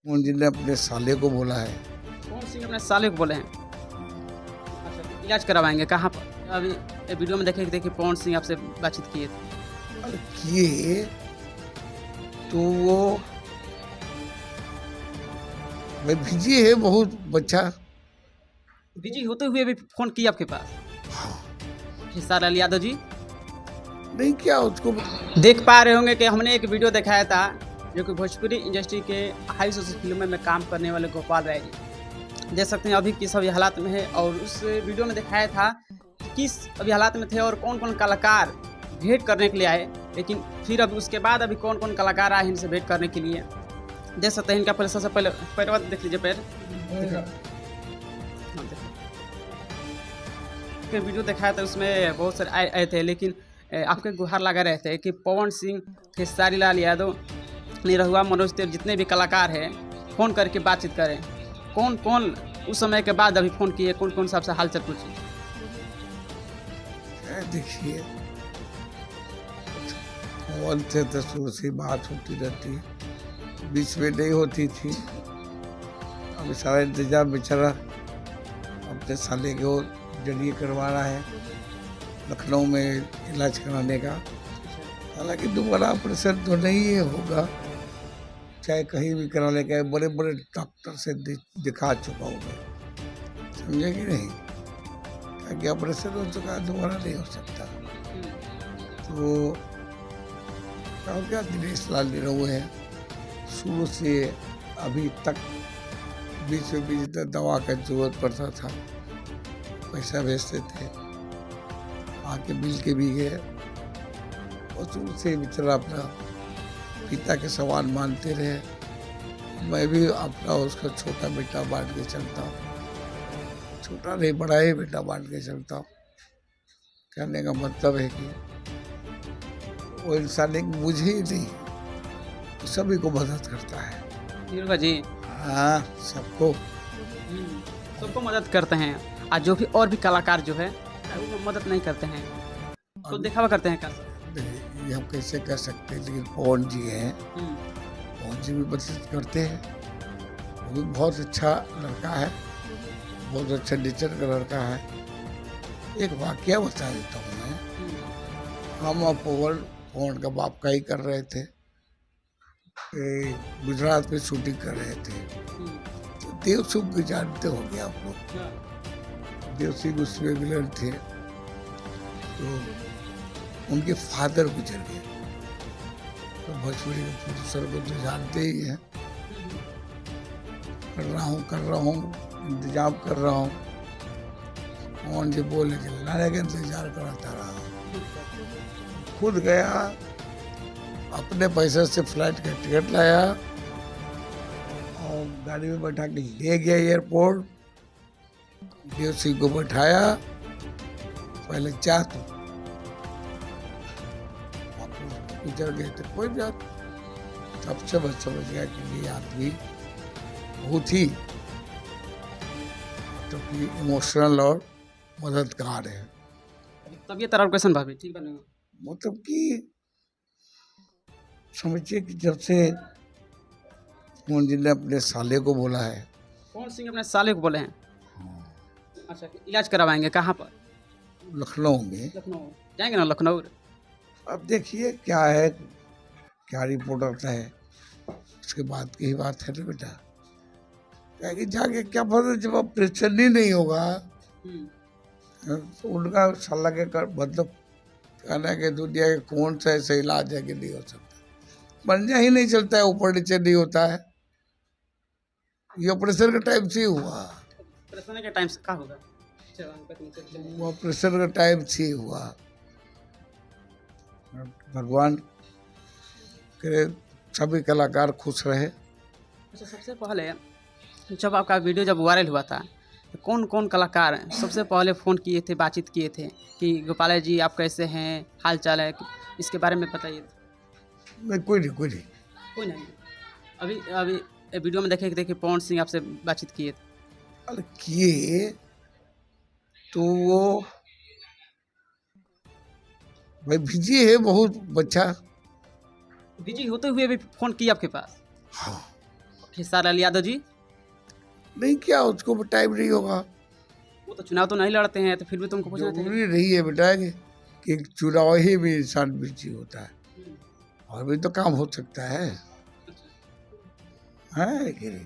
मोहन जी ने अपने साले को बोला है। कौन सिंह अपने साले को बोले हैं? अच्छा, तो इलाज करवाएंगे कहाँ पर? अभी ये वीडियो में देखिए पवन सिंह आपसे बातचीत किए थे। अरे किए तो वो भाई बिजी है बहुत बच्चा। बिजी होते हुए भी फोन किया आपके पास? हाँ, खेसारी लाल यादव जी, नहीं क्या उसको देख पा रहे होंगे कि हमने एक वीडियो दिखाया था जो कि भोजपुरी इंडस्ट्री के हाई सोशल फिल्मों में काम करने वाले गोपाल राय जी, देख सकते हैं अभी किस अभी हालात में है। और उस वीडियो में दिखाया था कि किस अभी हालात में थे और कौन कौन कलाकार भेंट करने के लिए आए, लेकिन फिर अभी उसके बाद अभी कौन कौन कलाकार आए इनसे भेंट करने के लिए। देख सकते हैं इनका पहले सबसे पहले पैरवा देख लीजिए, पैर हाँ, देखो वीडियो दिखाया था उसमें बहुत सारे आए थे, लेकिन आपके गुहार लगा रहे थे कि पवन सिंह, खेसारी लाल यादव, निरहुआ, मनोज तेल, जितने भी कलाकार हैं फ़ोन करके बातचीत करें। कौन कौन उस समय के बाद अभी फ़ोन किए, कौन कौन सा आपसे हाल चाल पूछे? देखिए मोहन से तो शुरू से बात होती रहती है, बीच में नहीं होती थी। अभी सारा इंतजाम बेचारा अपने साले को जरिए करवा रहा है लखनऊ में इलाज कराने का। हालांकि दोबारा ऑपरेशन तो नहीं है होगा, चाहे कहीं भी कराने का, बड़े बड़े डॉक्टर से दिखा चुका हूँ मैं, समझे कि नहीं, ताकि ऑपरेशन हो चुका है दोबारा नहीं हो सकता। तो क्या दिनेश लाल निरहु है, शुरू से अभी तक बीच में बीच दवा का जरूरत पड़ता था, पैसा भेजते थे, आके मिल के भी गए, और शुरू से बेचारा अपना पिता के समान मानते रहे। मैं भी अपना उसका छोटा बेटा बांट के चलता हूँ, छोटा नहीं बड़ा ही बेटा बांट के चलता हूँ। कहने का मतलब है कि वो इंसान एक मुझे ही नहीं, सभी को मदद करता है। निरहुआ जी हाँ, सबको सबको मदद करते हैं, और जो भी और भी कलाकार जो है वो मदद नहीं करते हैं तो दिखावा करते हैं क्या? ये हम कैसे कह सकते हैं, लेकिन पवन जी हैं, पवन जी भी मदद करते हैं। वो भी बहुत अच्छा लड़का है, बहुत अच्छा नेचर का लड़का है। एक वाकया बता देता हूँ मैं। हम और पवन का बाप का ही कर रहे थे, गुजरात में शूटिंग कर रहे थे। तो देव सिंह को जानते होंगे आप लोग, देव सिंह उसमें विलन थे। तो उनके फादर गुजर गए, तो भोजपुरी के प्रोड्यूसर को तो जानते ही हैं। कर रहा हूँ इंतजाम कर रहा हूँ। मोहन जी बोले कि लाने का इंतजार कराता रहा, खुद गया, अपने पैसे से फ्लाइट का टिकट लाया और गाड़ी में बैठा के ले गया एयरपोर्ट। देव सिंह को बैठाया, पहले चाह तो गुजर गए थे, कोई बात। तब से बस समझ गया कि ये आदमी बहुत ही तो इमोशनल और मददगार है। तबीयत और कैसन भाभी ठीक बनेगा? मतलब कि समझिए कि जब से मोहन जी ने अपने साले को बोला है। कौन सिंह अपने साले को बोले हैं? अच्छा, इलाज करवाएंगे कहाँ पर? लखनऊ में। लखनऊ जाएंगे ना, लखनऊ? अब देखिए क्या है, क्या रिपोर्ट आता है, उसके बाद की ही बात है ना बेटा। क्या कि जाके क्या पता, जब ऑपरेशन ही नहीं होगा तो उनका साला के मतलब कहना कि दुनिया के कौन सा ऐसा इलाज है कि नहीं हो सकता, पंजा ही नहीं चलता है, ऊपर नीचे नहीं होता है। ये ऑपरेशन के टाइम से ही हुआ, ऑपरेशन के टाइम से क्या होगा? वो ऑपरेशन का टाइम से ही हुआ। भगवान करे सभी कलाकार खुश रहे। अच्छा, सबसे पहले जब आपका वीडियो जब वायरल हुआ था तो कौन कौन कलाकार सबसे पहले फ़ोन किए थे, बातचीत किए थे कि गोपाल जी आप कैसे हैं, हाल चाल है, इसके बारे में बताइए। नहीं, कोई नहीं कोई नहीं। अभी अभी वीडियो में देखिए पवन सिंह आपसे बातचीत किए थे। अरे किए तो वो भाई बिजी है बहुत बच्चा। बिजी होते हुए भी फ़ोन किया आपके पास? हाँ, खेसारी लाल यादव जी? नहीं किया, उसको टाइम नहीं होगा। वो तो चुनाव तो नहीं लड़ते हैं, तो फिर भी तुमको पूछना चाहिए। जरूरी नहीं है बेटा कि चुनाव ही में इंसान बिजी होता है, और भी तो काम हो सकता है कि नहीं?